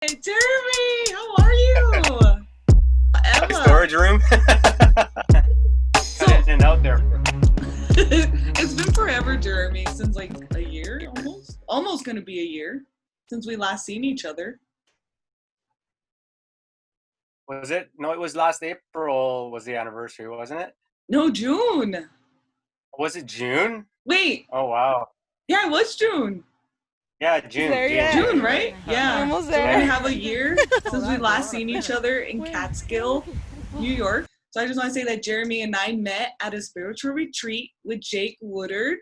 Hey, Jeremy, how are you? Like a Emma. storage room. So Cut in and out there. it's been forever, Jeremy, since like a year almost. Almost gonna be a year since we last seen each other. Was it? No, it was last April was the anniversary, wasn't it? No, June. Was it June? Wait, Oh, wow. yeah, it was June. Yeah, June. There yet? June, right? Yeah. Almost So we're there. gonna have a year since we last seen each other in Catskill, New York. So I just want to say that Jeremy and I met at a spiritual retreat with Jake Woodard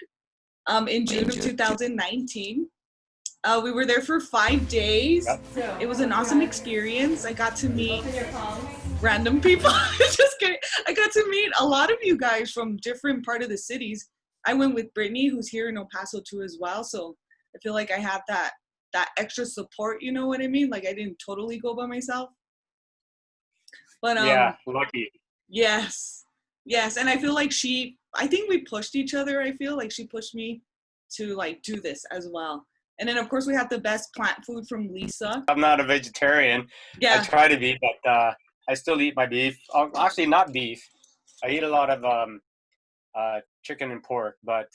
in June of 2019. We were there for 5 days. Yep. It was an awesome experience. I got to meet random people. Just kidding. I got to meet a lot of you guys from different part of the cities. I went with Brittany, who's here in El Paso too as well. So I feel like I had that extra support. You know what I mean? Like I didn't totally go by myself. But Yeah, lucky. yes, and I feel like I think we pushed each other. I feel like she pushed me to like do this as well. And then of course we had the best plant food from Lisa. I'm not a vegetarian. I Yeah, try to be, but I still eat my beef. Actually, not beef. I eat a lot of chicken and pork. But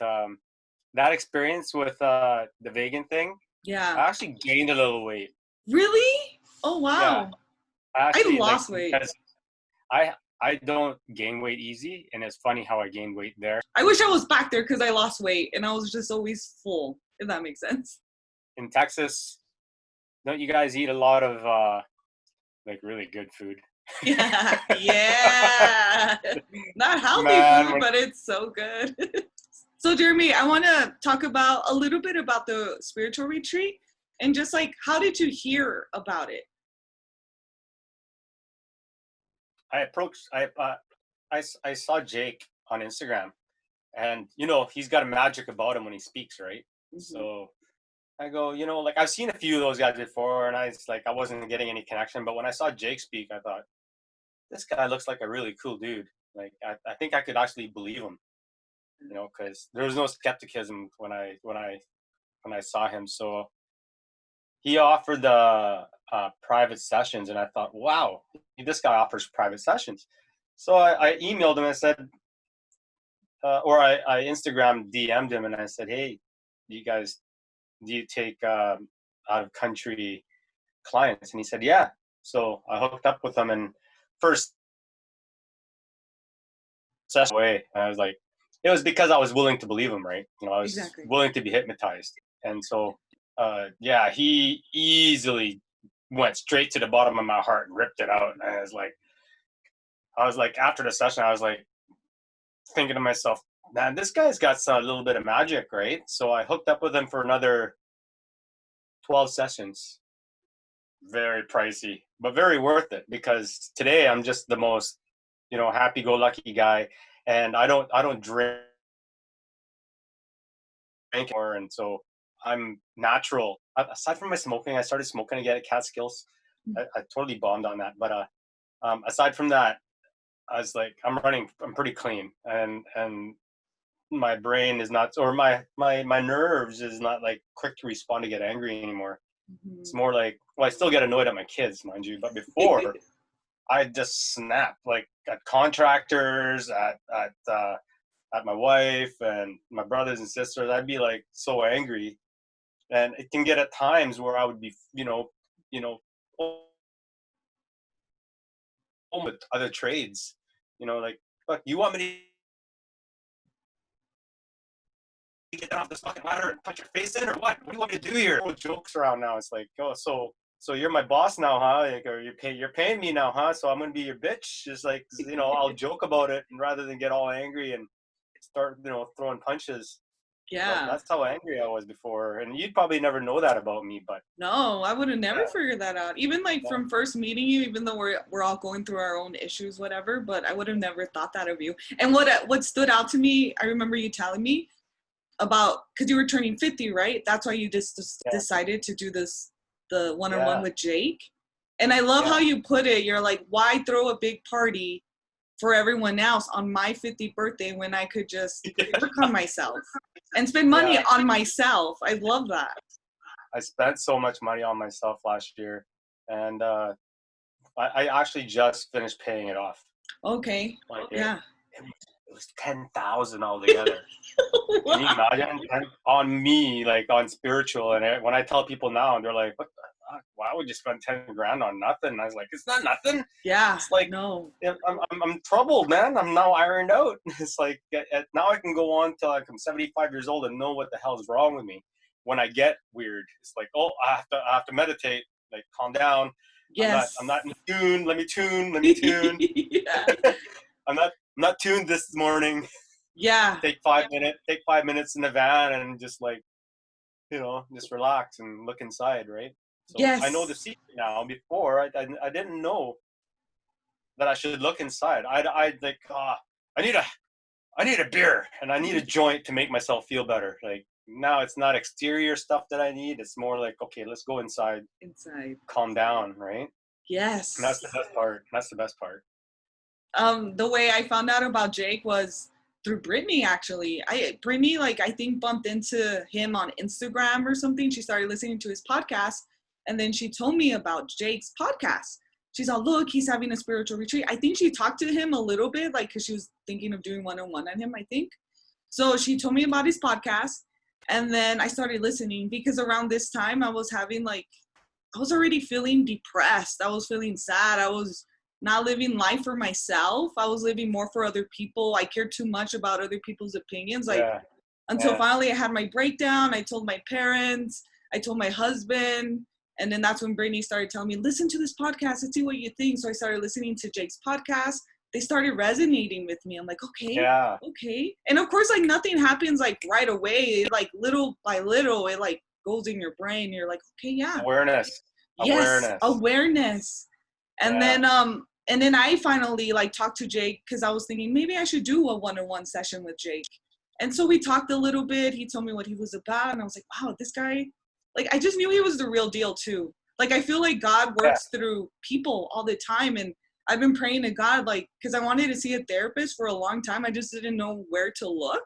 that experience with the vegan thing, yeah. I actually gained a little weight. Really? Oh wow. I actually, lost weight. Because I don't gain weight easy, and it's funny how I gained weight there. I wish I was back there because I lost weight and I was just always full, if that makes sense. In Texas, don't you guys eat a lot of like really good food? Yeah. Yeah. Not healthy food, but it's so good. So Jeremy, I want to talk about a little bit about the spiritual retreat and just like, how did you hear about it? I saw Jake on Instagram, and he's got a magic about him when he speaks, right? Mhm. So I go, like I've seen a few of those guys before, and I wasn't getting any connection. But when I saw Jake speak, I thought, this guy looks like a really cool dude. Like I think I could actually believe him, because there was no skepticism when I saw him. So he offered the private sessions, and I thought, wow, this guy offers private sessions. So I emailed him and said, or I Instagram DM'd him and I said, hey, do you take out of country clients? And he said, yeah. So I hooked up with him, and first session away, I was like, it was because I was willing to believe him, right? I was willing to be hypnotized. And so, he easily went straight to the bottom of my heart and ripped it out. And I was like, after the session, I was like thinking to myself, man, this guy's got a little bit of magic, right? So I hooked up with him for another 12 sessions. Very pricey, but very worth it, because today I'm just the most, happy-go-lucky guy, and I don't drink anymore, and so I'm natural. Aside from my smoking, I started smoking again at Catskills. I totally bombed on that, but aside from that, I was like, I'm pretty clean, and my brain is not, or my nerves is not like quick to respond to get angry anymore. Mm-hmm. It's more like, well, I still get annoyed at my kids, mind you, but before I just snap, like at contractors, at my wife and my brothers and sisters. I'd be like so angry, and it can get at times where I would be, with other trades, like, fuck, you want me to get off this fucking ladder and punch your face in, or what? What do you want me to do here? No jokes around now. It's like, oh, so you're my boss now, huh? Like, or you're paying me now, huh? So I'm gonna be your bitch. Just like, I'll joke about it, and rather than get all angry and start, throwing punches. Yeah. But that's how angry I was before, and you'd probably never know that about me. But no, I would have never figured that out. Even like from first meeting you, even though we're all going through our own issues, whatever. But I would have never thought that of you. And what stood out to me, I remember you telling me about, because you were turning 50, right? That's why you just decided to do the one-on-one with Jake. And I love how you put it. You're like, why throw a big party for everyone else on my 50th birthday when I could just work on myself and spend money on myself? I love that. I spent so much money on myself last year. and I actually just finished paying it off. Okay. Like Yeah. it was 10,000 altogether. Wow. Can you imagine? On me, like on spiritual, and when I tell people now, they're like, "What the fuck? Why would you spend 10 grand on nothing?" And I was like, "It's not nothing. Yeah. It's like No. I'm troubled, man. I'm now ironed out. It's like now I can go on till like I'm 75 years old and know what the hell is wrong with me. When I get weird, it's like, oh, I have to meditate. Like, calm down. Yes. I'm not in tune. Let me tune. Yeah. I'm not tuned this morning. Yeah. Take 5 minutes in the van and just like, just relax and look inside, right? So Yes. I know the secret now. Before I didn't know that I should look inside. I like, I need a beer and I need a joint to make myself feel better. Like, now it's not exterior stuff that I need. It's more like, okay, let's go inside, calm down, right? Yes. And that's the best part. The way I found out about Jake was through Brittany, actually. Brittany, like, I think bumped into him on Instagram or something. She started listening to his podcast, and then she told me about Jake's podcast. She's all, look, he's having a spiritual retreat. I think she talked to him a little bit, like, because she was thinking of doing one-on-one on him, I think. So she told me about his podcast, and then I started listening, because around this time I was already feeling depressed. I was feeling sad. I was not living life for myself. I was living more for other people. I cared too much about other people's opinions. Until finally I had my breakdown. I told my parents, I told my husband, and then that's when Brittany started telling me, listen to this podcast and see what you think. So I started listening to Jake's podcast. They started resonating with me. I'm like, okay. And of course, like, nothing happens like right away. Like, little by little, it like goes in your brain. You're like, okay, yeah. Awareness. And then I finally like talked to Jake, because I was thinking maybe I should do a one-on-one session with Jake. And so we talked a little bit. He told me what he was about, and I was like, wow, this guy, like, I just knew he was the real deal too. Like, I feel like God works through people all the time, and I've been praying to God, like, because I wanted to see a therapist for a long time. I just didn't know where to look.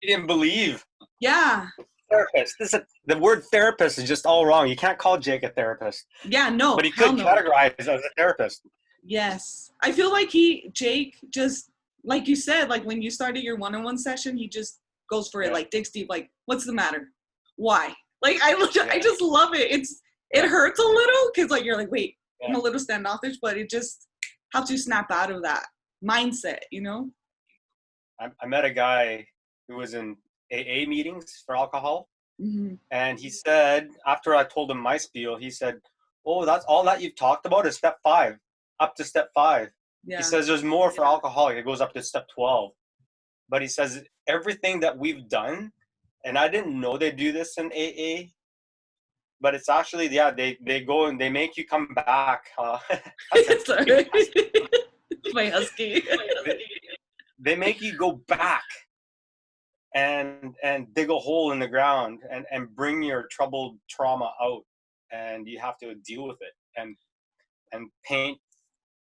You didn't believe. Yeah. Therapist. The word therapist is just all wrong. You can't call Jake a therapist. Yeah, no. But he could categorize as a therapist. Yes. I feel like Jake just, like you said, like, when you started your one-on-one session, he just goes for it, like, digs deep, like, what's the matter? Why? Like, I just love it. It hurts a little, because, like, you're like, wait, I'm a little standoffish, but it just helps you snap out of that mindset, I met a guy who was in AA meetings for alcohol. Mm-hmm. And he said, after I told him my spiel, he said, oh, that's all that you've talked about is step 5, up to step 5. Yeah. He says there's more for alcoholic. It goes up to step 12. But he says everything that we've done, and I didn't know they do this in AA, but it's actually, they go and they make you come back. Sorry. My husky. They make you go back and dig a hole in the ground and bring your troubled trauma out, and you have to deal with it and paint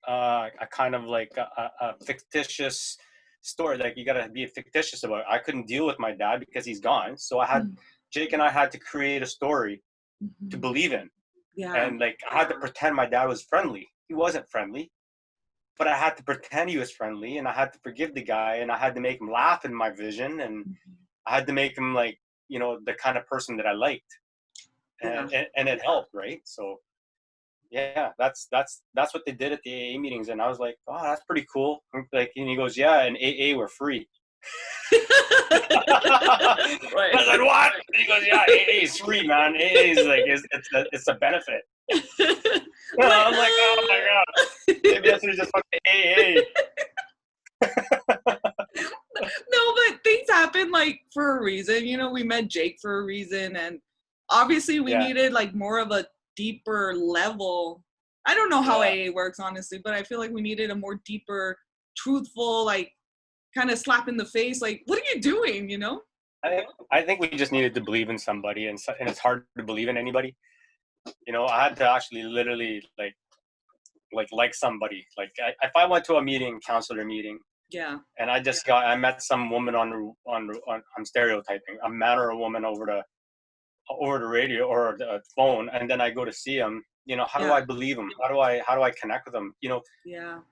a kind of like a fictitious story. Like, you got to be fictitious about it. I couldn't deal with my dad because he's gone, so Jake and I had to create a story to believe in. And like, I had to pretend my dad was friendly. He wasn't friendly, but I had to pretend he was friendly, and I had to forgive the guy, and I had to make him laugh in my vision, and I had to make him like, the kind of person that I liked, and it helped, right? So that's what they did at the AA meetings, and I was like, oh, that's pretty cool. Like, and he goes, yeah, and AA we're free. Right. I said, what? And he goes, yeah, AA is free, man. AA is like, it's a benefit. I'm like, oh my god, maybe I should have just went to AA. No, but things happen like for a reason. We met Jake for a reason, and obviously we needed like more of a deeper level. I don't know how AA works, honestly, but I feel like we needed a more deeper, truthful, like, kind of slap in the face, like, what are you doing, I think we just needed to believe in somebody, and it's hard to believe in anybody. I had to actually literally like somebody. Like, if I went to a meeting, counselor meeting, and I met some woman on I'm stereotyping, a man or a woman over the radio or the phone, and then I go to see him, how do I believe them? How do I connect with them?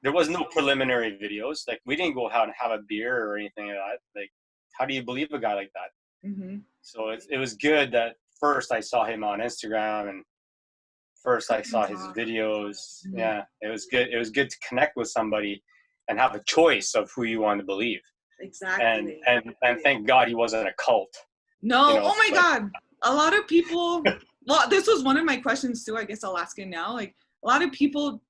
There was no preliminary videos. Like, we didn't go out and have a beer or anything like that. Like, how do you believe a guy like that? Mm-hmm. So it was good that first I saw him on Instagram, and first I saw his videos. Mm-hmm. Yeah, it was good. It was good to connect with somebody and have a choice of who you want to believe. Exactly. And thank God he wasn't a cult. No, oh my God. A lot of people, well, this was one of my questions too. I guess I'll ask it now. Like, a lot of people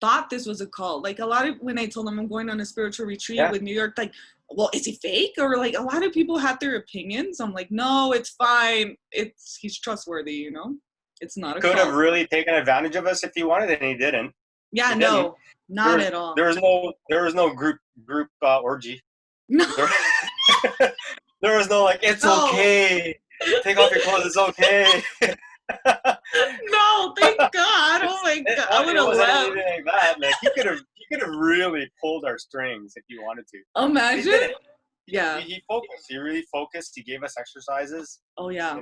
thought this was a cult. Like, when I told them I'm going on a spiritual retreat with New York, like, well, is he fake? Or like, a lot of people had their opinions. I'm like, no, it's fine. He's trustworthy, It's not a cult. Could have really taken advantage of us if he wanted, and he didn't. Yeah, no, not at all. There was no group orgy. No. There was no like, it's okay. Take off your clothes, it's okay. No, thank God. Oh my God. I would have left. Anything like that. Like, he could have really pulled our strings if he wanted to. Imagine. Yeah. He focused. He really focused. He gave us exercises. Oh yeah.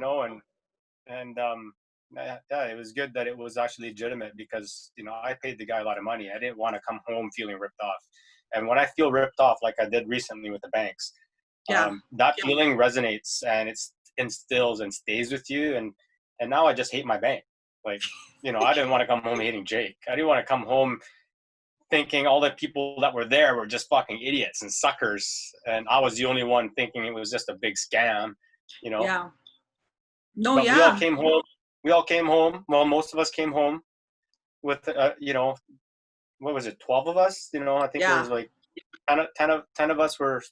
And it was good that it was actually legitimate, because I paid the guy a lot of money. I didn't want to come home feeling ripped off. And when I feel ripped off, like I did recently with the banks, that feeling resonates, and it instills and stays with you. And now I just hate my bank. Like, I didn't want to come home hating Jake. I didn't want to come home thinking all the people that were there were just fucking idiots and suckers, and I was the only one thinking it was just a big scam. Yeah. No, but yeah. We all came home. Well, most of us came home with, what was it, 12 of us? I think there was like 10 of us were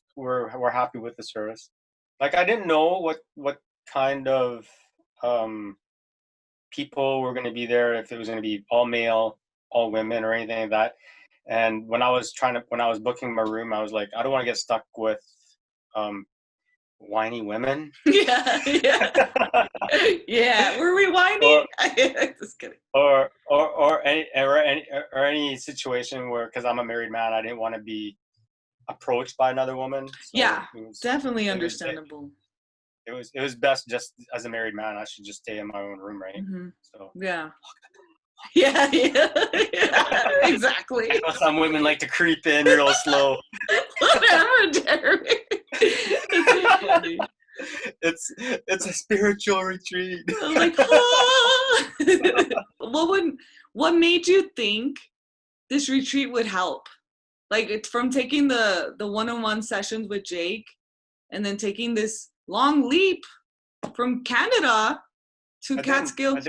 happy with the service. Like, I didn't know what kind of people were going to be there, if it was going to be all male, all women, or anything like that. And when I was booking my room, I was like, I don't want to get stuck with whiny women. Yeah. Yeah. Were we whiny? Just kidding. Or any situation where, because I'm a married man, I didn't want to be approached by another woman. So definitely understandable. It was best, just as a married man, I should just stay in my own room, right? Mm-hmm. So yeah, exactly. Some women like to creep in real slow. Whatever, Jeremy. It's a spiritual retreat. Like, what made you think this retreat would help? Like, it's from taking the one-on-one sessions with Jake, and then taking this long leap from Canada to Catskills.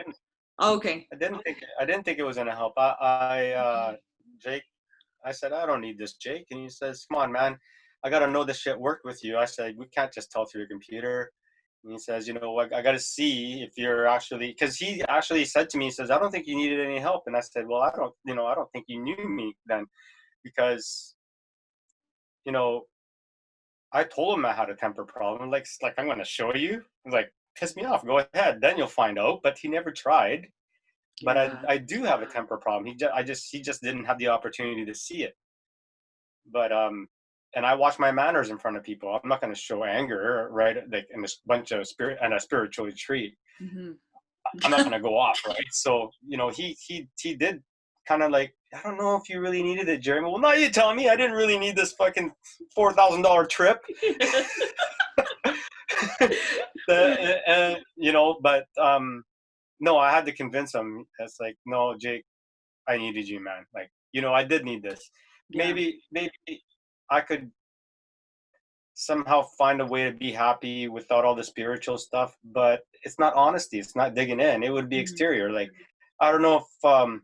Oh, okay. I didn't think it was gonna help. Jake, I said, I don't need this, Jake. And he says, come on, man, I gotta know this shit worked with you. I said, we can't just tell through your computer. And he says, I gotta see if you're actually, because he actually said to me, he says, I don't think you needed any help. And I said, well, I don't think you knew me then, because I told him I had a temper problem. Like I'm gonna show you. I was like, piss me off, go ahead, then you'll find out. But he never tried. But I do have a temper problem. He just didn't have the opportunity to see it. But and I watch my manners in front of people. I'm not going to show anger, right? Like in this bunch of a spiritual retreat. Mm-hmm. I'm not going to go off, right? So he did kind of like, I don't know if you really needed it, Jeremy. Well, now you tell me. I didn't really need this fucking $4,000 trip. But no, I had to convince him. It's like, no, Jake, I needed you, man. Like, I did need this. Yeah. Maybe I could somehow find a way to be happy without all the spiritual stuff, but it's not honesty. It's not digging in. It would be exterior. Like, I don't know if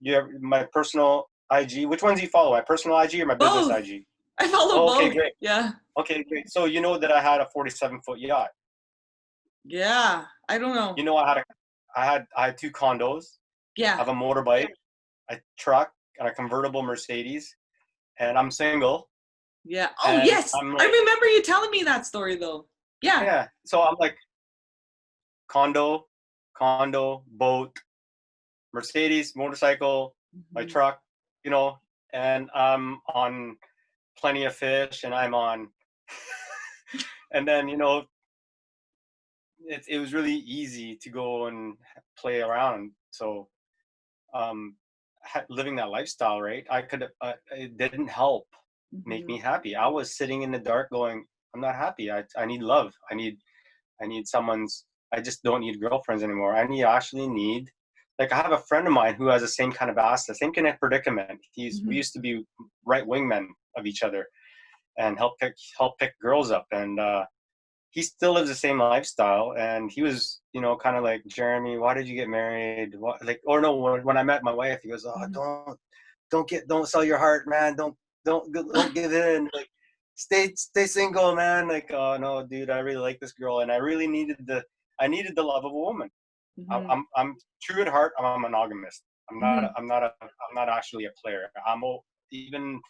you have my personal IG. Which ones do you follow? My personal IG or my business IG? I follow both. Okay, great. Yeah. Okay, great. So that I had a 47-foot yacht. Yeah, I don't know. I had 2 condos. Yeah. I have a motorbike, a truck, and a convertible Mercedes, and I'm single. Yeah. Oh, yes. I remember you telling me that story, though. Yeah. Yeah. So I'm like, condo, boat, Mercedes, motorcycle, my truck, and I'm on plenty of fish, and I'm on, and then, it was really easy to go and play around. So living that lifestyle, right? I could, it didn't help make me happy. I was sitting in the dark going, I'm not happy. I need love. I need someone's, I just don't need girlfriends anymore. Actually need, like I have a friend of mine who has the same kind of ass, the same kind of predicament. We used to be right wingmen of each other and help pick girls up. And, he still lives the same lifestyle. And he was, kind of like, Jeremy, why did you get married? What, like, or no, when I met my wife, he goes, oh, don't sell your heart, man. Don't give in. Like, stay single, man. Like, oh no, dude, I really like this girl, and I really needed the love of a woman. I'm true at heart. I'm a monogamist. I'm not actually a player. Even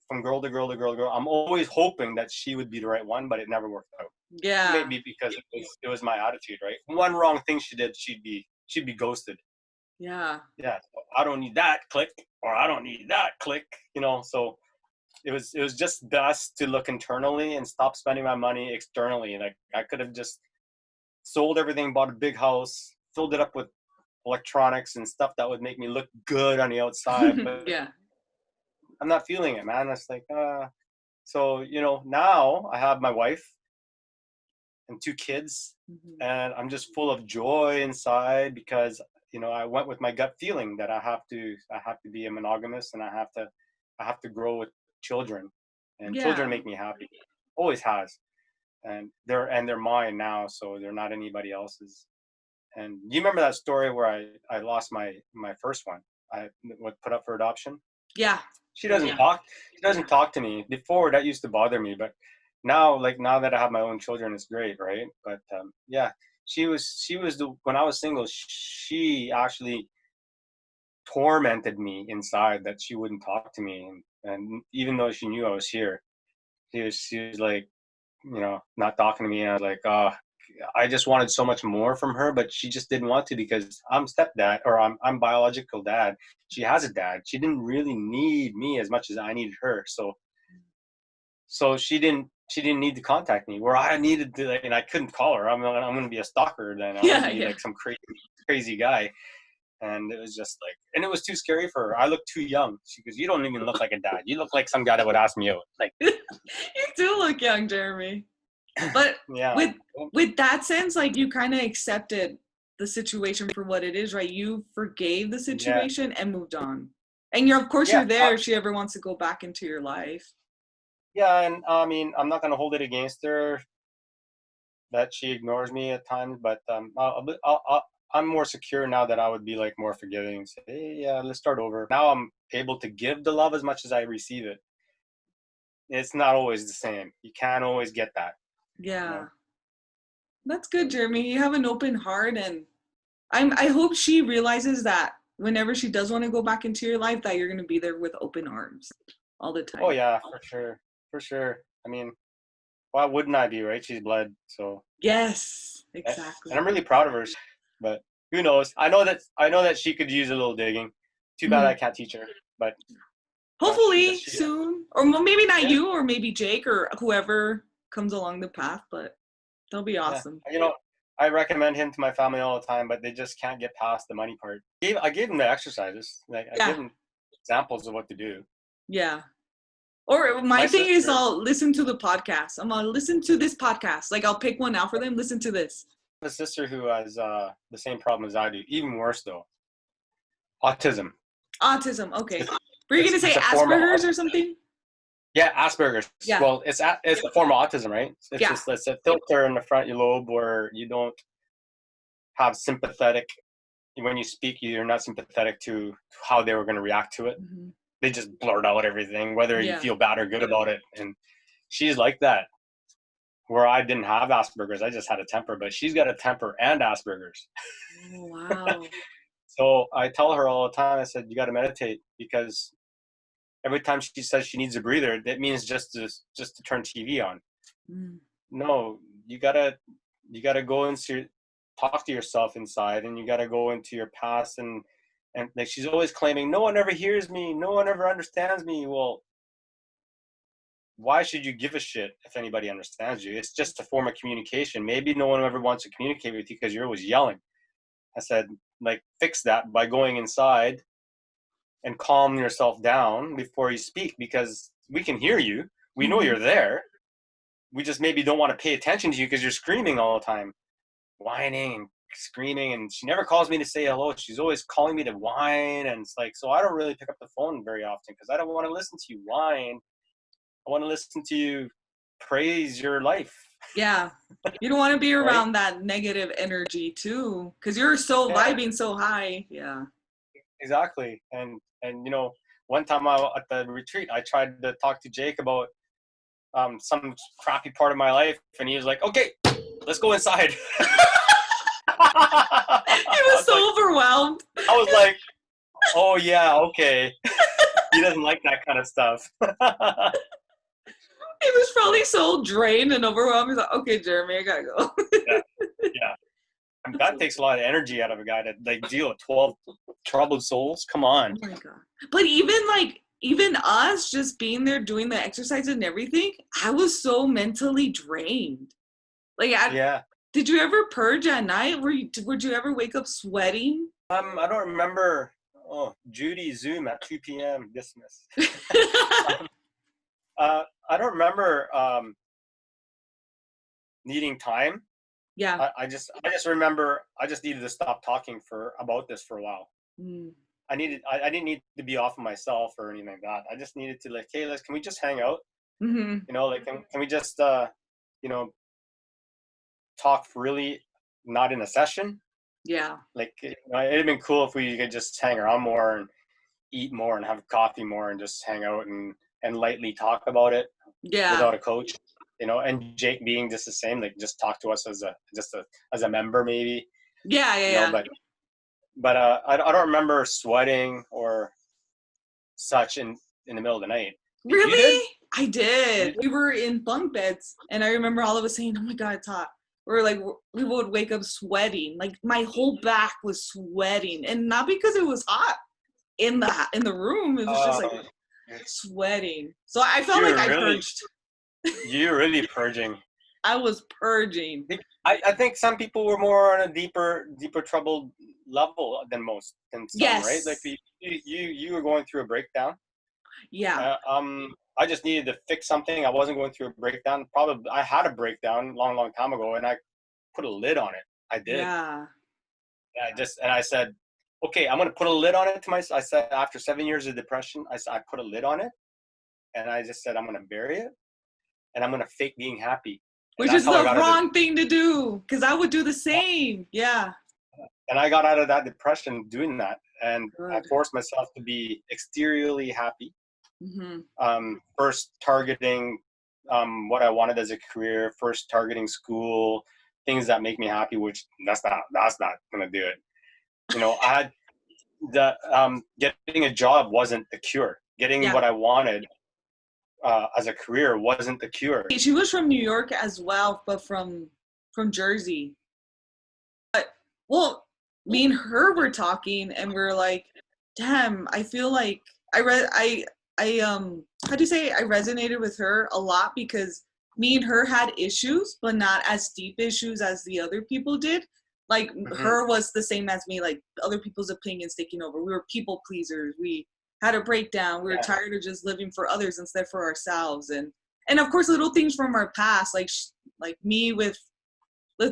from girl to girl to girl to girl. I'm always hoping that she would be the right one, but it never worked out. Yeah. Maybe because it was my attitude, right? One wrong thing she did, she'd be ghosted. Yeah. Yeah. I don't need that click, or I don't need that click. So it was just best to look internally and stop spending my money externally. Like I could have just sold everything, bought a big house, filled it up with electronics and stuff that would make me look good on the outside. But yeah. I'm not feeling it, man. It's like, so, now I have my wife and 2 kids, and I'm just full of joy inside because, I went with my gut feeling that I have to be a monogamous, and I have to grow with children, and children make me happy. Always has. And they're mine now, so they're not anybody else's. And you remember that story where I lost my first one? I was put up for adoption. Yeah. She doesn't talk. She doesn't talk to me. Before, that used to bother me, but now that I have my own children, it's great, right? But she was when I was single, she actually tormented me inside that she wouldn't talk to me, and even though she knew I was here, she was like, not talking to me. And I was like, I just wanted so much more from her, but she just didn't want to because I'm stepdad, or I'm biological dad. She has a dad. She didn't really need me as much as I needed her. So she didn't need to contact me, where I needed to, and I couldn't call her. I'm going to be a stalker then. I'm going to be like some crazy guy. And it was just like, and it was too scary for her. I look too young. She goes, you don't even look like a dad. You look like some guy that would ask me out. Like, you do look young, Jeremy. But with that sense, like, you kind of accepted the situation for what it is, right? You forgave the situation and moved on. And you're there if she ever wants to go back into your life. Yeah, and I mean, I'm not going to hold it against her that she ignores me at times, but I'm more secure now that I would be like more forgiving. Say, hey, yeah, let's start over. Now I'm able to give the love as much as I receive it. It's not always the same. You can't always get that. Yeah. That's good, Jeremy. You have an open heart, and I hope she realizes that whenever she does want to go back into your life, that you're going to be there with open arms all the time. Oh yeah, for sure. I mean, why wouldn't I be, right? She's blood, so. Yes, exactly. And I'm really proud of her, but who knows? I know that she could use a little digging. Too bad I can't teach her, but. Hopefully soon, or maybe not you, or maybe Jake, or whoever comes along the path, but that'll be awesome. Yeah. I recommend him to my family all the time, but they just can't get past the money part. I gave them the exercises. Like I give them examples of what to do. Yeah. Or my thing is, I'll listen to the podcast. I'm gonna listen to this podcast. Like, I'll pick one out for them. Listen to this. I have a sister who has the same problem as I do. Even worse though. Autism. Okay. Were you gonna say Asperger's or something? Yeah, Asperger's. Yeah. Well, it's a form of autism, right? It's it's a filter in the front lobe where you don't have sympathetic. When you speak, you're not sympathetic to how they were going to react to it. Mm-hmm. They just blurt out everything, whether you feel bad or good about it. And she's like that. Where I didn't have Asperger's, I just had a temper. But she's got a temper and Asperger's. Oh, wow. So I tell her all the time, I said, you got to meditate, because every time she says she needs a breather, that means just to turn TV on. No, you gotta go into talk to yourself inside, and you gotta go into your past, and like she's always claiming, no one ever hears me, no one ever understands me. Well, why should you give a shit if anybody understands you? It's just a form of communication. Maybe no one ever wants to communicate with you because you're always yelling. I said, like fix that by going inside and calm yourself down before you speak, because we can hear you. We know you're there. We just maybe don't want to pay attention to you because you're screaming all the time, whining and screaming. And she never calls me to say hello. She's always calling me to whine. And it's like, so I don't really pick up the phone very often because I don't want to listen to you whine. I want to listen to you praise your life. Yeah. You don't want to be Right? around that negative energy too, because you're so vibing so high. Yeah. Exactly. And you know, one time at the retreat, I tried to talk to Jake about some crappy part of my life, and he was like, okay, let's go inside. He was so like, overwhelmed. I was like, oh yeah, okay. He doesn't like that kind of stuff. He was probably so drained and overwhelmed. He's like, okay, Jeremy, I gotta go. Yeah. And that takes a lot of energy out of a guy to like deal with 12 troubled souls. Come on. Oh my God. But even us just being there doing the exercise and everything, I was so mentally drained. Like, did you ever purge at night? Would you ever wake up sweating? I don't remember. Oh, Judy Zoom at 2 p.m. dismiss. I don't remember needing time. Yeah. I just remember I just needed to stop talking about this for a while. I didn't need to be off of myself or anything like that. I just needed to like, hey, can we just hang out? You know, like can we just you know, talk really, not in a session? Yeah. Like, you know, it'd been cool if we could just hang around more and eat more and have coffee more and just hang out and lightly talk about it. Yeah. Without a coach, you know, and Jake being just the same, like just talk to us as a member maybe. Yeah. You know, but I don't remember sweating or such in the middle of the night. Really? I did. We were in bunk beds, and I remember all of us saying, "Oh my God, it's hot." We would wake up sweating. Like my whole back was sweating, and not because it was hot in the room. It was just like sweating. So I felt like I purged. You're really purging. I was purging. I think some people were more on a deeper troubled level than some, yes. Right? Like you were going through a breakdown. Yeah. I just needed to fix something. I wasn't going through a breakdown. Probably I had a breakdown long time ago, and I put a lid on it. I did. Yeah. I said, okay, I'm gonna put a lid on it to myself. I said after 7 years of depression, I put a lid on it, and I just said I'm gonna bury it, and I'm gonna fake being happy. Which is the wrong thing to do, because I would do the same. Yeah. And I got out of that depression doing that, and I forced myself to be exteriorly happy. First targeting what I wanted as a career. First targeting school, things that make me happy. Which that's not gonna do it. You know, I had the getting a job wasn't the cure. Getting what I wanted as a career wasn't the cure. She was from New York as well, but from Jersey. But me and her were talking, and we're like, damn, I feel like I how do you say, I resonated with her a lot, because me and her had issues, but not as deep issues as the other people did. Like her was the same as me, like other people's opinions taking over. We were people pleasers. We had a breakdown. We were tired of just living for others instead for ourselves. And of course, little things from our past, like me with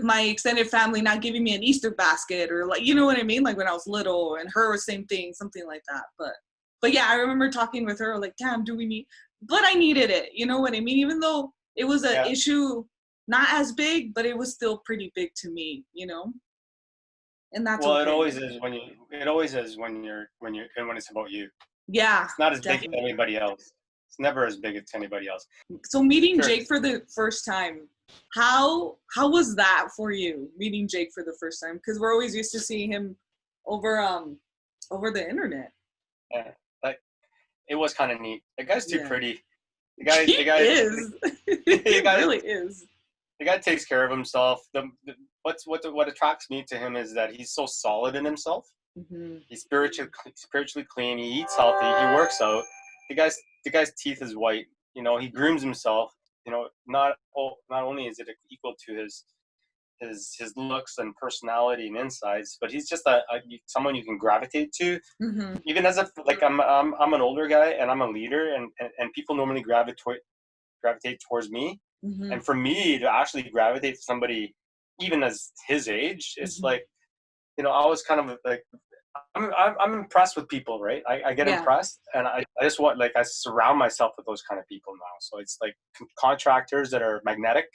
my extended family not giving me an Easter basket, or like, you know what I mean? Like when I was little, and her same thing, something like that. But yeah, I remember talking with her like, damn, but I needed it. You know what I mean? Even though it was an issue not as big, but it was still pretty big to me, you know? And that's it always is when it's about you. Yeah. It's not as big as anybody else. It's never as big as anybody else. So meeting Jake for the first time, how was that for you, meeting Jake for the first time? Because we're always used to seeing him over the internet. Yeah, like it was kind of neat. The guy's too pretty. The guy is. He really is. The guy takes care of himself. What attracts me to him is that he's so solid in himself. He's spiritually clean. He eats healthy. He works out. The guy's teeth is white. You know, he grooms himself. You know, not only is it equal to his his looks and personality and insights, but he's just someone you can gravitate to. Mm-hmm. Even as like I'm an older guy and I'm a leader, and people normally gravitate towards me. Mm-hmm. And for me to actually gravitate to somebody even as his age, it's Mm-hmm. like, I was kind of like, I'm impressed with people, right? I get impressed, and I just want, like, I surround myself with those kind of people now. So it's like contractors that are magnetic.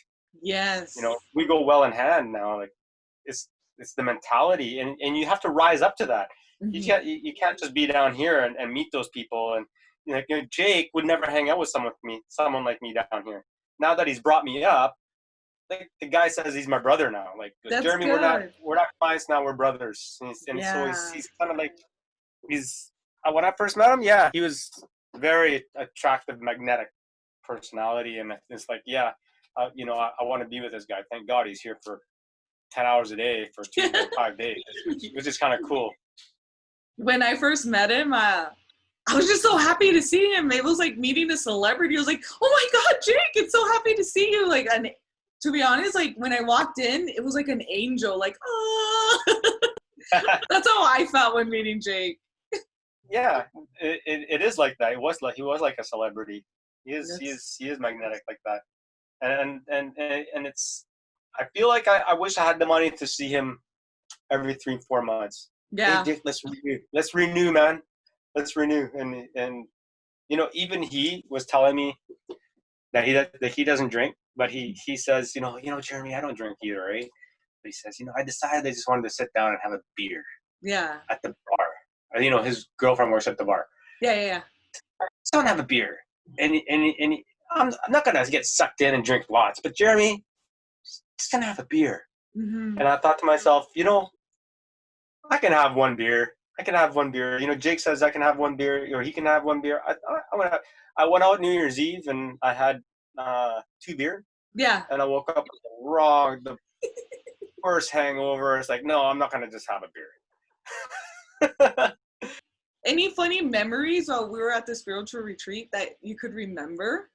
Yes. We go well in hand now. Like, it's the mentality, and you have to rise up to that. Mm-hmm. You can't just be down here and meet those people. And Jake would never hang out with someone like me down here. Now that he's brought me up, like, the guy says he's my brother now. Like, That's Jeremy, good. we're not clients now, we're brothers. So he's kind of like, when I first met him, he was very attractive, magnetic personality, and it's like, I want to be with this guy. Thank God he's here for 10 hours a day for 5 days, which is kind of cool. When I first met him, I was just so happy to see him. It was like meeting a celebrity. I was like, oh my God, Jake, it's so happy to see you. Like, to be honest, like, when I walked in, it was like an angel, like, oh. That's how I felt when meeting Jake. Yeah, it is like that. He was like a celebrity. He is magnetic like that. And it's, I feel like I wish I had the money to see him every 3-4 months. Yeah. Hey, Jake, let's renew, man. Let's renew. And even he was telling me that he doesn't drink, but he says, Jeremy, I don't drink either, right? But he says, I decided I just wanted to sit down and have a beer. Yeah. At the bar. His girlfriend works at the bar. Yeah. Just don't have a beer. And I'm not gonna get sucked in and drink lots, but Jeremy, just gonna have a beer. Mm-hmm. And I thought to myself, I can have one beer. Jake says I can have one beer, or he can have one beer. I went out New Year's Eve and I had 2 beer. Yeah. And I woke up with the worst hangover. It's like, no, I'm not gonna just have a beer. Any funny memories while we were at the spiritual retreat that you could remember?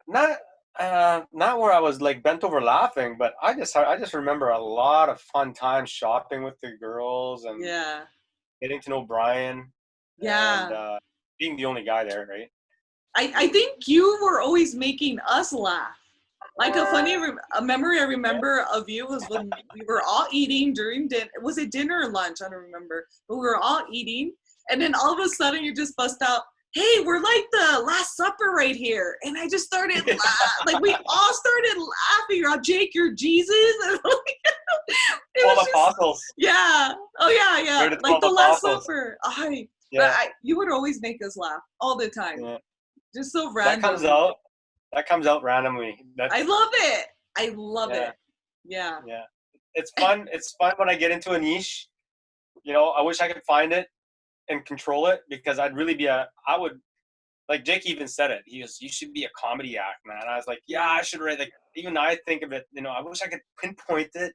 Not where I was like bent over laughing, but I just remember a lot of fun times shopping with the girls and getting to know Brian. Yeah. And being the only guy there, right? I think you were always making us laugh. Like a memory I remember of you was when we were all eating during dinner. Was it dinner or lunch? I don't remember. But we were all eating. And then all of a sudden you just bust out, hey, we're like the Last Supper right here. And I just started laughing. Like, we all started laughing. You're all, Jake, you're Jesus. And all the apostles. Yeah. Oh, yeah. Like the Last Supper. But you would always make us laugh all the time. Yeah. Just so random. That comes out randomly. I love it. I love it. Yeah. Yeah. It's fun. It's fun when I get into a niche. I wish I could find it and control it, because I'd really be like Jake even said it. He goes, you should be a comedy act, man. I was like, yeah, I should write. Like, even I think of it, I wish I could pinpoint it,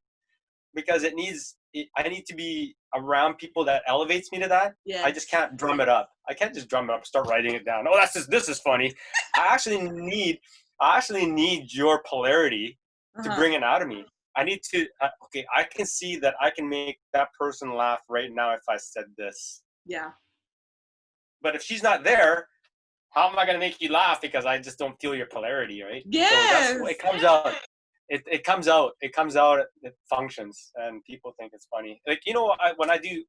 because I need to be around people that elevates me to that. Yeah. I just can't drum it up. I can't just drum it up, start writing it down. Oh, this is funny. I actually need your polarity to bring it out of me. I need to, I can see that I can make that person laugh right now if I said this. Yeah. But if she's not there, how am I going to make you laugh? Because I just don't feel your polarity, right? Yes. So it comes out. It comes out. It comes out. It functions, and people think it's funny. Like, when I do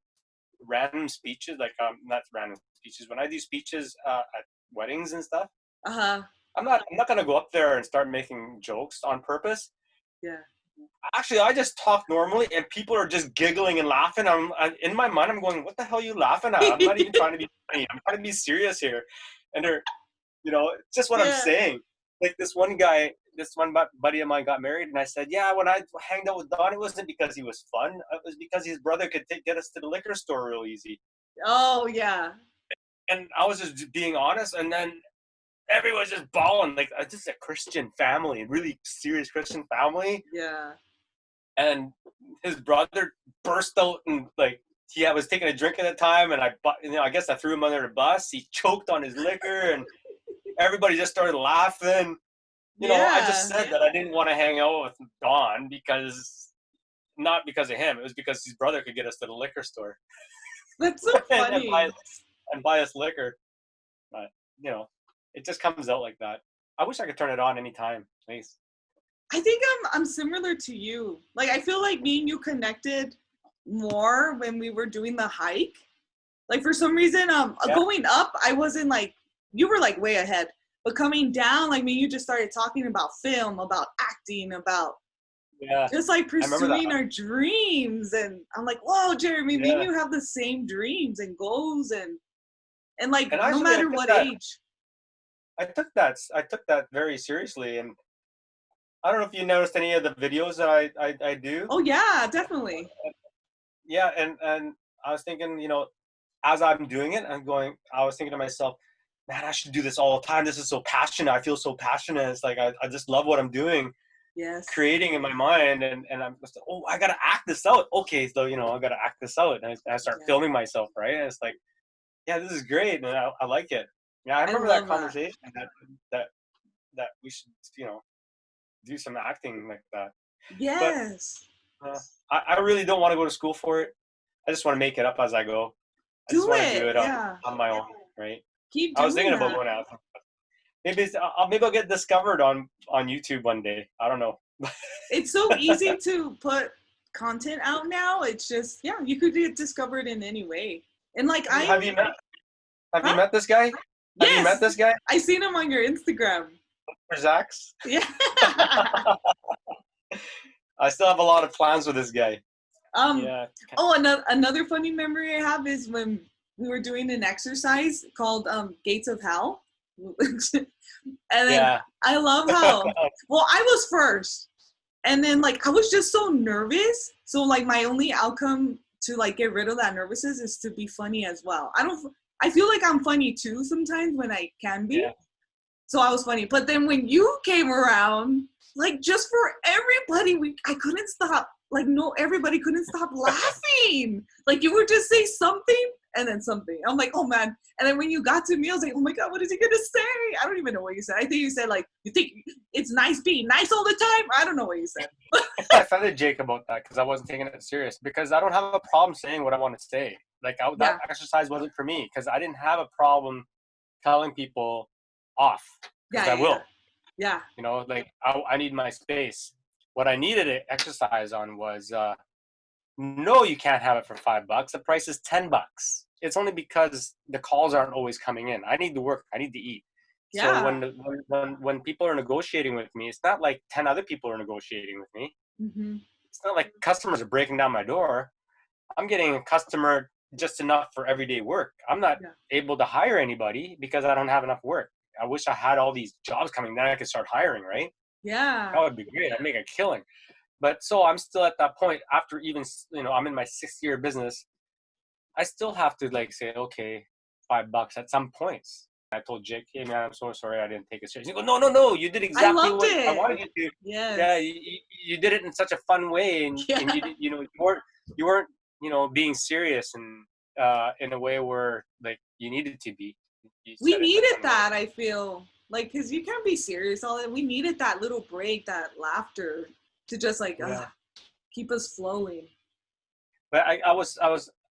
random speeches, like not random speeches. When I do speeches at weddings and stuff, I'm not going to go up there and start making jokes on purpose. Yeah. Actually, I just talk normally, and people are just giggling and laughing. I'm in my mind, I'm going, "What the hell are you laughing at? I'm not even trying to be funny. I'm trying to be serious here." And they're, it's just what I'm saying. Like, this one buddy of mine got married, and I said, "Yeah, when I hanged out with Don, it wasn't because he was fun. It was because his brother could get us to the liquor store real easy." Oh yeah. And I was just being honest, and then everyone's just bawling. Like, this is a Christian family, a really serious Christian family. Yeah. And his brother burst out, and like, I was taking a drink at the time, and I guess I threw him under the bus. He choked on his liquor, and everybody just started laughing. You know, I just Yeah. said that I didn't want to hang out with Don not because of him. It was because his brother could get us to the liquor store That's so and, and funny. buy and buy us liquor. But you know, it just comes out like that. I wish I could turn it on anytime, please. I think I'm similar to you. Like I feel like me and you connected more when we were doing the hike. Like for some reason, Yeah, going up, I wasn't like you were like way ahead. But coming down, like me and you just started talking about film, about acting, about yeah. just like I remember that. pursuing our dreams. And I'm like, whoa, Jeremy, me and Yeah, you have the same dreams and goals and like and no actually, matter what age. I took that very seriously, and I don't know if you noticed any of the videos that I do. Oh yeah, definitely. Yeah, and I was thinking, you know, as I'm doing it, I was thinking to myself, man, I should do this all the time. This is so passionate. I feel so passionate. It's like I just love what I'm doing, Yes. creating in my mind, and I'm just, oh, I gotta act this out. Okay, so you know, I gotta act this out, and I start Yeah. filming myself, right? And it's like, yeah, this is great, and I like it. Yeah, I I remember that love that. conversation that that we should, you know, do some acting like that. But Yes. uh, I really don't want to go to school for it. I just want to make it up as I go. I just Do want to do it. it Yeah. on my own, right? Keep I was doing thinking about that. going out. Maybe I'll get discovered on YouTube one day. I don't know. It's so easy to put content out now. It's just, yeah, you could get discovered in any way. And like Have you met Have you huh? met this guy? Have you met Yes. this guy, I seen him on your Instagram. Zax? Yeah. I still have a lot of plans with this guy. um Yeah. oh, another funny memory I have is when we were doing an exercise called Gates of Hell. And then Yeah. I love how, well, I was first. And then like I was just so nervous. So like my only outcome to like get rid of that nervousness is to be funny as well. I feel like I'm funny too sometimes when I can be. Yeah. So I was funny. But then when you came around, like just for everybody, I couldn't stop. Like no, everybody couldn't stop laughing. Like you would just say something and then something. I'm like, oh man. And then when you got to me, I was like, oh my God, what is he gonna say? I don't even know what you said. I think you said like, you think it's nice being nice all the time? I don't know what you said. I offended Jake about that because I wasn't taking it serious. Because I don't have a problem saying what I want to say. Like that Yeah. exercise wasn't for me because I didn't have a problem telling people off because Yeah, I yeah, will. yeah. You know, like I need my space. What I needed to exercise on was no, you can't have it for $5. The price is $10. It's only because the calls aren't always coming in. I need to work. I need to eat. So Yeah. when people are negotiating with me, it's not like 10 other people are negotiating with me. Mm-hmm. It's not like customers are breaking down my door. I'm getting a customer just enough for everyday work. I'm not Yeah. able to hire anybody because I don't have enough work. I wish I had all these jobs coming, then I could start hiring, right? Yeah. That would be great. I'd make a killing. But so I'm still at that point after even, you know, I'm in my 6th year of business. I still have to like say, okay, $5 at some points. I told Jake, hey man, I'm so sorry I didn't take it serious. He goes, no, you did I exactly loved what I it. wanted you to. Yeah, Yes. you did it in such a fun way, and Yeah. you know you weren't you know being serious and in a way where like you needed to be. You We said it in a needed fun way. that, I feel. Like, because you can't be serious all that. We needed that little break, that laughter to just like Yeah, keep us flowing. but I was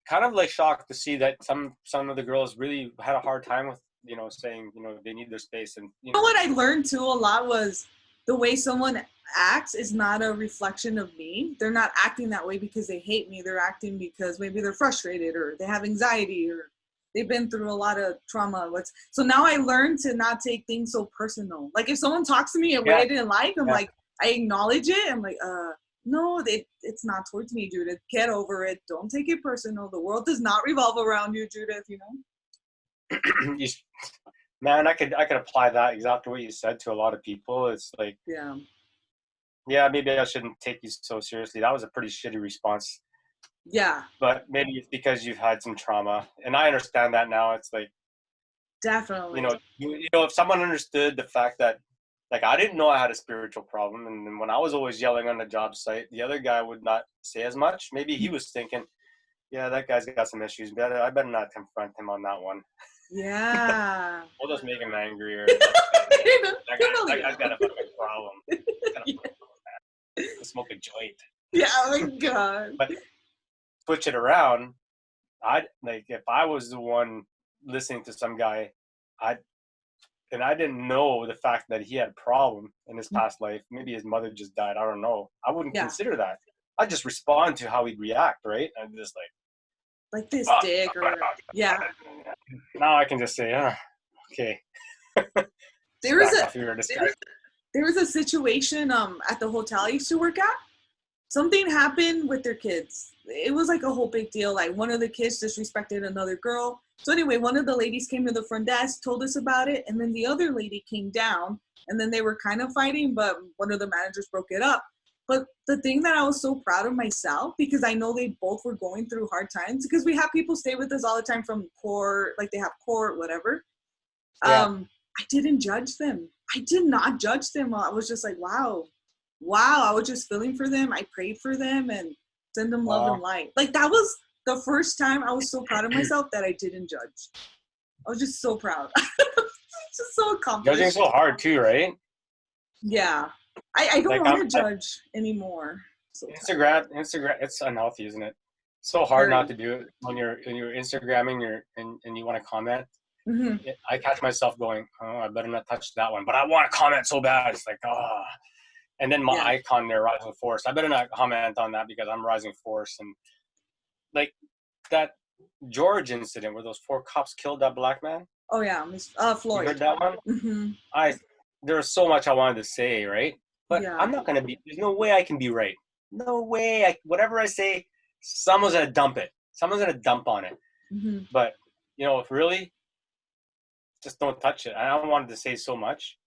kind of like shocked to see that some of the girls really had a hard time with you know saying you know they need their space and you You know know what I learned too a lot was the way someone acts is not a reflection of me. They're not acting that way because they hate me. They're acting because maybe they're frustrated or they have anxiety or they've been through a lot of trauma. So now I learned to not take things so personal. Like if someone talks to me in a way yeah I didn't like, I'm yeah. like, I acknowledge it. I'm like, no, it's not towards me, Judith. Get over it. Don't take it personal. The world does not revolve around you, Judith, you know? You, man, I could apply that exactly what you said to a lot of people. It's like, Yeah. yeah, maybe I shouldn't take you so seriously. That was a pretty shitty response, Yeah, but maybe it's because you've had some trauma, and I understand that now. It's like, definitely. you know, if someone understood the fact that, like, I didn't know I had a spiritual problem, and then when I was always yelling on the job site, the other guy would not say as much. Maybe he was thinking, yeah, that guy's got some issues. I better not confront him on that one. Yeah. We'll just make him angrier. You know, That guy's got a fucking problem. yeah. Smoke a joint. Yeah, oh my God. But switch it around. I'd like if I was the one listening to some guy, I didn't know the fact that he had a problem in his past life. Maybe his mother just died. I don't know. I wouldn't consider that. I'd just respond to how he'd react, right? I'm just like this dick or yeah. Now I can just say, okay. There was a situation at the hotel I used to work at. Something happened with their kids. It was like a whole big deal. Like one of the kids disrespected another girl. So anyway, one of the ladies came to the front desk, told us about it, and then the other lady came down, and then they were kind of fighting, but one of the managers broke it up. But the thing that I was so proud of myself, because I know they both were going through hard times, because we have people stay with us all the time from court, like they have court, whatever. Yeah. I didn't judge them. I did not judge them. I was just like, wow. I was just feeling for them. I prayed for them and send them love and light. Like that was the first time I was so proud of myself that I didn't judge. I was just so proud. Just so accomplished. Judging's so hard too, right? Yeah. I don't want to judge anymore. So Instagram, it's unhealthy, isn't it? So hard not to do it when you're Instagramming and you want to comment. Mm-hmm. I catch myself going, oh, I better not touch that one, but I want to comment so bad. It's like, and then my icon there, Rising Force. I better not comment on that because I'm Rising Force. And like that George incident where those 4 cops killed that black man. Oh yeah, Floyd. You heard that one? Mm-hmm. There was so much I wanted to say, right? But I'm not gonna be. There's no way I can be right. No way. Whatever I say, someone's gonna dump it. Someone's gonna dump on it. Mm-hmm. But if really, just don't touch it. I wanted to say so much.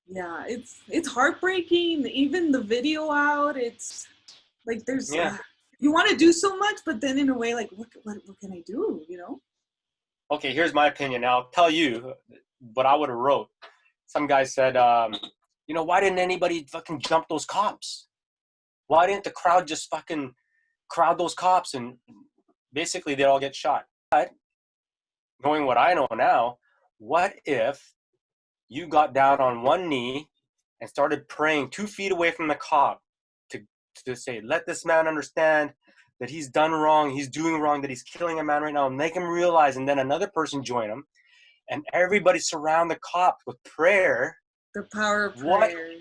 Yeah, it's heartbreaking. Even the video out, it's like there's you want to do so much, but then in a way, like what can I do? Okay, here's my opinion. I'll tell you what I would have wrote. Some guy said, why didn't anybody fucking jump those cops? Why didn't the crowd just fucking crowd those cops and basically they all get shot? But knowing what I know now, what if you got down on one knee and started praying 2 feet away from the cop to say, let this man understand that he's done wrong, he's doing wrong, that he's killing a man right now, make him realize, and then another person join him, and everybody surround the cop with prayer. The power of prayer.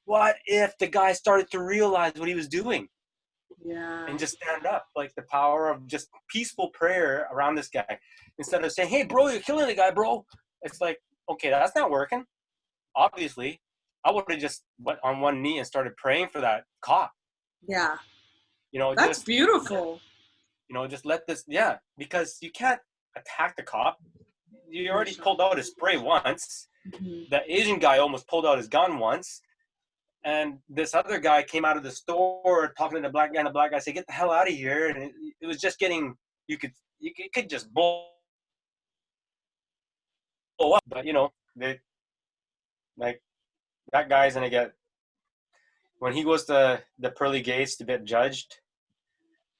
What if the guy started to realize what he was doing? Yeah. And just stand up, like the power of just peaceful prayer around this guy. Instead of saying, hey, bro, you're killing the guy, bro. It's like, okay, that's not working. Obviously, I would have just went on one knee and started praying for that cop. Yeah. That's just beautiful. Just let this, because you can't attack the cop. You already pulled out his spray once. Mm-hmm. The Asian guy almost pulled out his gun once. And this other guy came out of the store talking to the black guy, and the black guy said, get the hell out of here. And it was just getting, you could just blow up. But, that guy's going to get, when he goes to the pearly gates to get judged,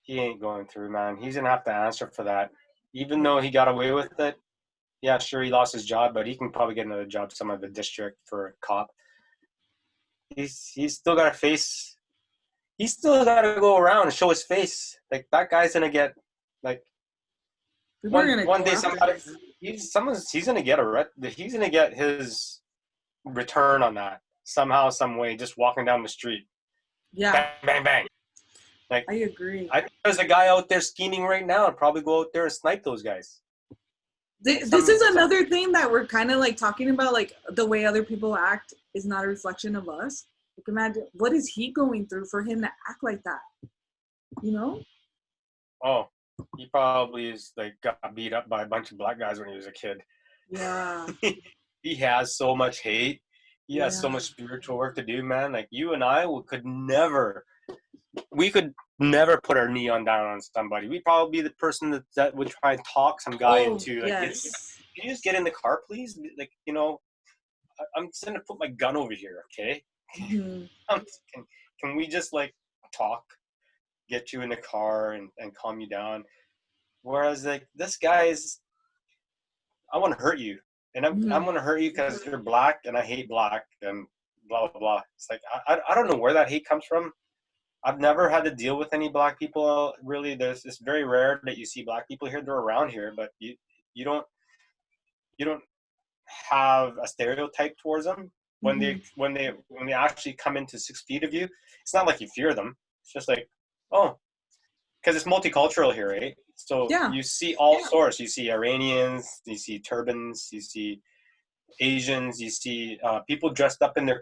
he ain't going through, man. He's going to have to answer for that. Even though he got away with it, yeah, sure, he lost his job, but he can probably get another job some of the district for a cop. He's still got to face. He's still got to go around and show his face. Like that guy's gonna get like one day somebody he's gonna get he's gonna get his return on that somehow, some way. Just walking down the street. Yeah. Bang, bang, bang. Like I agree. I think there's a guy out there scheming right now and probably go out there and snipe those guys. This is another thing that we're kind of like talking about, like the way other people act is not a reflection of us. Like imagine, what is he going through for him to act like that? Oh, he probably is like got beat up by a bunch of black guys when he was a kid. Yeah. He has so much hate. He has so much spiritual work to do, man. Like you and I could never put our knee down on somebody. We'd probably be the person that would try and talk some guy into like, yes. Can you just get in the car, please? Like, I'm just gonna put my gun over here, okay? Mm-hmm. Can we just like talk, get you in the car and calm you down? Whereas like this guy's I want to hurt you, and I'm going to hurt you because you're black and I hate black and blah blah blah. It's like I don't know where that hate comes from. I've never had to deal with any black people really. It's very rare that you see black people here. They're around here, but you don't have a stereotype towards them when they actually come into 6 feet of you. It's not like you fear them. It's just like, oh, because it's multicultural here, right? So you see all sorts. You see Iranians, you see turbans, you see Asians, you see people dressed up in their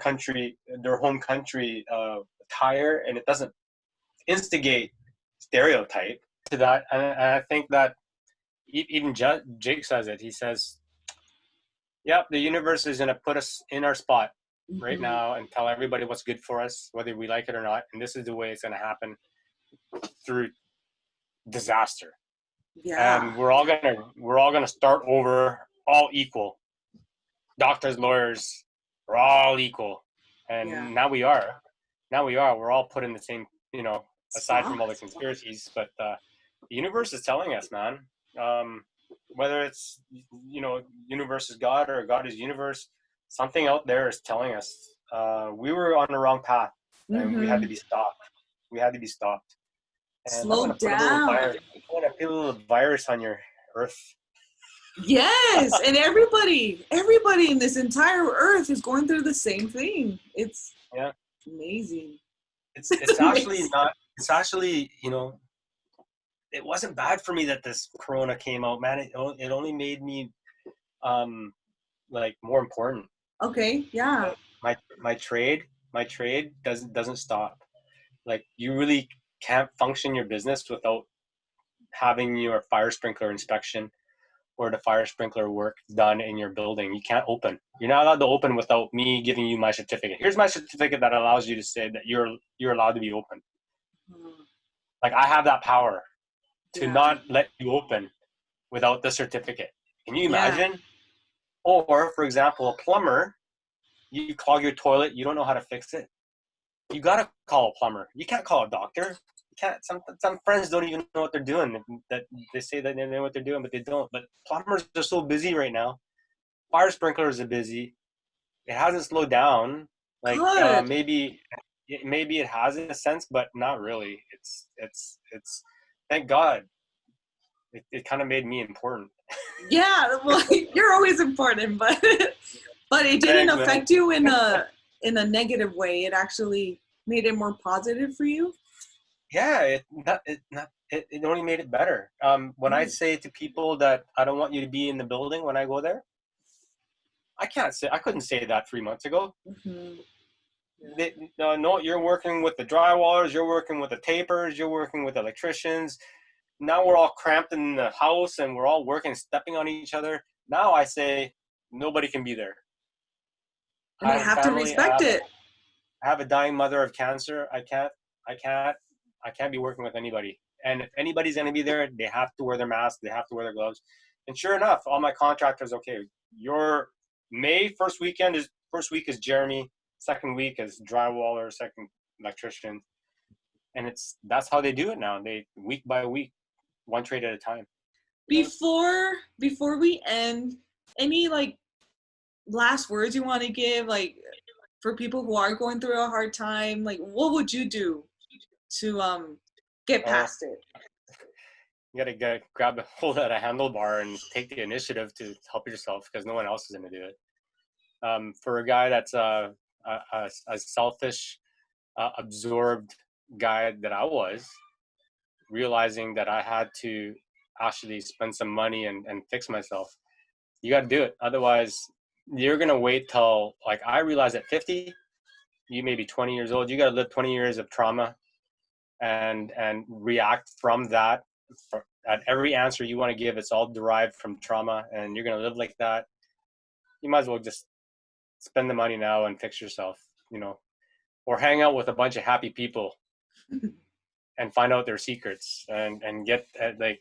home country attire, and it doesn't instigate stereotype to that. And I think that even Jake says it. He says, yep, the universe is going to put us in our spot right now and tell everybody what's good for us, whether we like it or not. And this is the way it's going to happen through disaster. Yeah. And we're all gonna start over, all equal. Doctors, lawyers, we're all equal. And now we are. We're all put in the same, aside from all the conspiracies, but the universe is telling us, man. Whether it's, universe is God or God is universe, something out there is telling us we were on the wrong path and we had to be stopped. And slow down. I want to put a little virus on your earth. Yes, and everybody in this entire earth is going through the same thing. It's amazing. It's actually not. It's actually, it wasn't bad for me that this Corona came out, man. It only made me more important. Okay, yeah. My trade doesn't stop. Like, you really can't function your business without having your fire sprinkler inspection or the fire sprinkler work done in your building. You can't open. You're not allowed to open without me giving you my certificate. Here's my certificate that allows you to say that you're allowed to be open. Like, I have that power to not let you open without the certificate. Can you imagine? Yeah. Or, for example, a plumber, you clog your toilet, you don't know how to fix it. You gotta call a plumber. You can't call a doctor. You can't. Some friends don't even know what they're doing. That they say that they know what they're doing, but they don't. But plumbers are so busy right now. Fire sprinklers are busy. It hasn't slowed down. Like maybe it has in a sense, but not really. It's thank God. It kind of made me important. Yeah, well, you're always important, but it didn't affect you in a negative way. It actually made it more positive for you. Yeah, it only made it better. When I say to people that I don't want you to be in the building when I go there, I couldn't say that 3 months ago. No, you're working with the drywallers, you're working with the tapers, you're working with electricians. Now we're all cramped in the house and we're all working, stepping on each other. Now I say nobody can be there. And you have to respect it. I have a dying mother of cancer. I can't be working with anybody. And if anybody's going to be there, they have to wear their mask. They have to wear their gloves. And sure enough, all my contractors, okay, your May first week is Jeremy. Second week is drywaller, second electrician. And that's how they do it now. They week by week, one trade at a time. Before we end, any last words you want to give, for people who are going through a hard time? What would you do to get past it? You gotta grab a hold of a handlebar and take the initiative to help yourself, because no one else is gonna do it. For a guy that's a selfish, absorbed guy that I was, realizing that I had to actually spend some money and fix myself, you got to do it. Otherwise, you're going to wait till, I realized at 50, you may be 20 years old, you got to live 20 years of trauma and react from that. At every answer you want to give, it's all derived from trauma, and you're going to live like that. You might as well just spend the money now and fix yourself, or hang out with a bunch of happy people and find out their secrets and get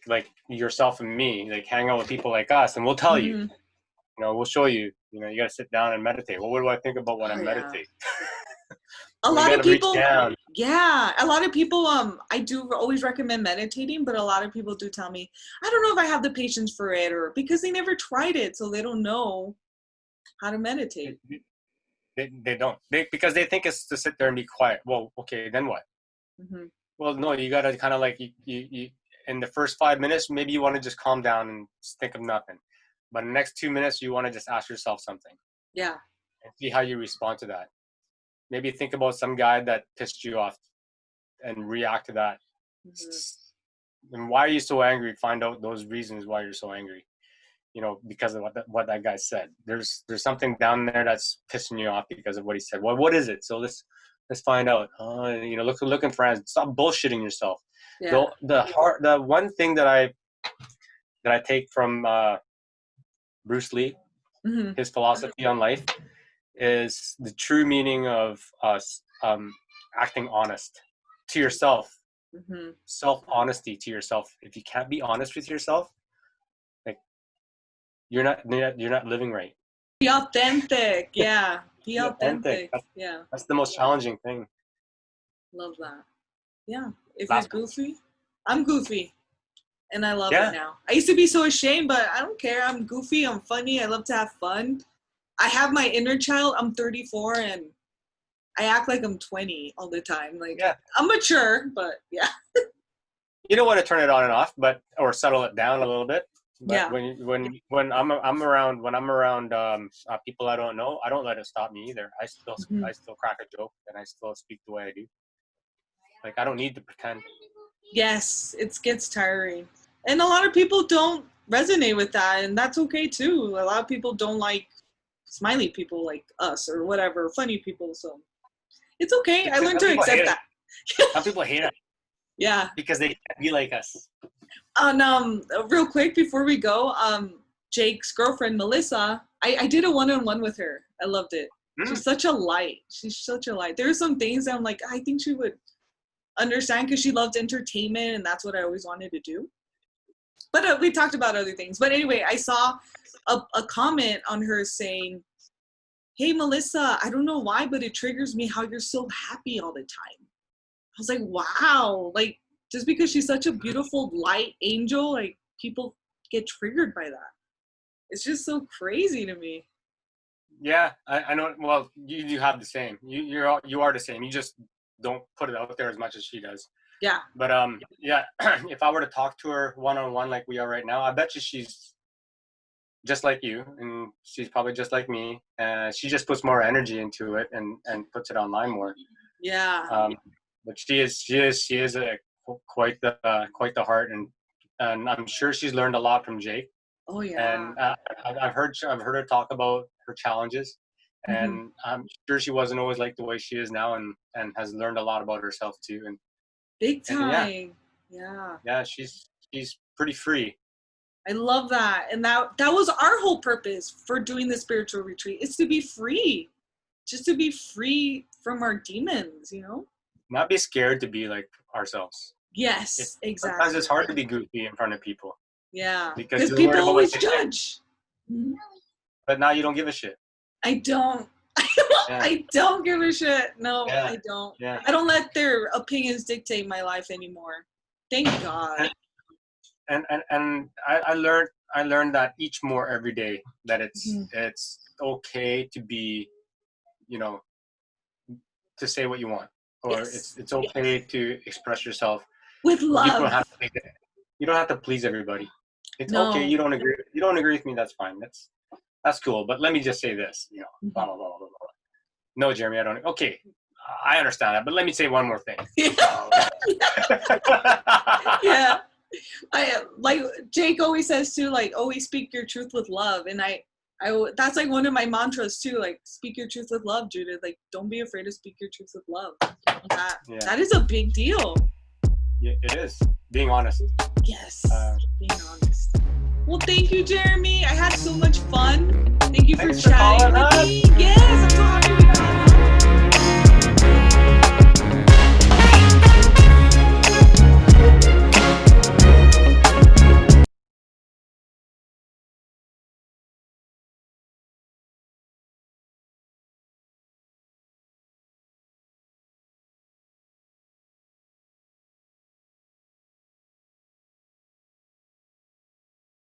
like yourself and me, hang out with people like us, and we'll tell you, we'll show you, you got to sit down and meditate. Well, what do I think about when I meditate? A lot of people Yeah, a lot of people, I do always recommend meditating, but a lot of people do tell me, I don't know if I have the patience for it, or because they never tried it, so they don't know how to meditate. They don't. Because they think it's to sit there and be quiet. Well, okay, then what? Mm-hmm. Well, no, you gotta kind of like you in the first 5 minutes, maybe you want to just calm down and just think of nothing. But in the next 2 minutes, you want to just ask yourself something. Yeah. And see how you respond to that. Maybe think about some guy that pissed you off and react to that. Mm-hmm. And why are you so angry? Find out those reasons why you're so angry. You know, because of what that guy said. There's something down there that's pissing you off because of what he said. Well, what is it? So let's find out. You know, looking for answers. Stop bullshitting yourself. Yeah. The one thing that I take from Bruce Lee, mm-hmm. his philosophy on life, is the true meaning of acting honest to yourself. Mm-hmm. Self-honesty to yourself. If you can't be honest with yourself, like you're not living right. Be authentic. Yeah. Be authentic. That's the most challenging thing. Love that. Yeah. If you're goofy, I'm goofy. And I love it now. I used to be so ashamed, but I don't care. I'm goofy. I'm funny. I love to have fun. I have my inner child. I'm 34 and I act like I'm 20 all the time. Like I'm mature, but yeah. You don't want to turn it on and off, or settle it down a little bit. But when I'm around people I don't know, I don't let it stop me either. I still crack a joke and I still speak the way I do. Like I don't need to pretend. Yes, it gets tiring. And a lot of people don't resonate with that, and that's okay too. A lot of people don't like smiley people like us or whatever, funny people, so it's okay. I learned to accept that. Some people hate it. Yeah. Because they can't be like us. And real quick before we go, Jake's girlfriend Melissa, I did a one-on-one with her. I loved it. She's such a light. There are some things that I'm like, I think she would understand because she loved entertainment and that's what I always wanted to do. But we talked about other things. But anyway, I saw a comment on her saying, hey, Melissa, I don't know why, but it triggers me how you're so happy all the time. I was like, wow. Like, just because she's such a beautiful light angel, like, people get triggered by that. It's just so crazy to me. Yeah, I know. Well, you have the same. You are the same. You just don't put it out there as much as she does. Yeah. But if I were to talk to her one-on-one like we are right now, I bet you she's just like you, and she's probably just like me. She just puts more energy into it and puts it online more. Yeah. But she is quite the heart, and I'm sure she's learned a lot from Jake. Oh yeah. And I've heard her talk about her challenges, and I'm sure she wasn't always like the way she is now, and has learned a lot about herself too. And big time. Yeah, she's pretty free. I love that. And that was our whole purpose for doing the spiritual retreat, is to be free. Just to be free from our demons, you know? Not be scared to be like ourselves. Yes, exactly. Sometimes it's hard to be goofy in front of people. Yeah. Because people always judge. But now you don't give a shit. I don't. I don't give a shit. No, I don't. Yeah. I don't let their opinions dictate my life anymore. Thank God. And I learned that each more every day, that it's okay to be, you know, to say what you want, or it's okay to express yourself with love. You don't have to please everybody. It's okay. You don't agree with me. That's fine. That's cool. But let me just say this, you know, blah, blah, blah, blah, blah. No, Jeremy, I don't. Okay. I understand that, but let me say one more thing. Yeah. I like Jake always says too, like, always speak your truth with love. And I that's like one of my mantras too, like, speak your truth with love, Judith. Like, don't be afraid to speak your truth with love. That is a big deal. Yeah, it is. Being honest. Yes. Being honest. Well, thank you, Jeremy. I had so much fun. Thank you for chatting with me. Yes, I'm so happy we got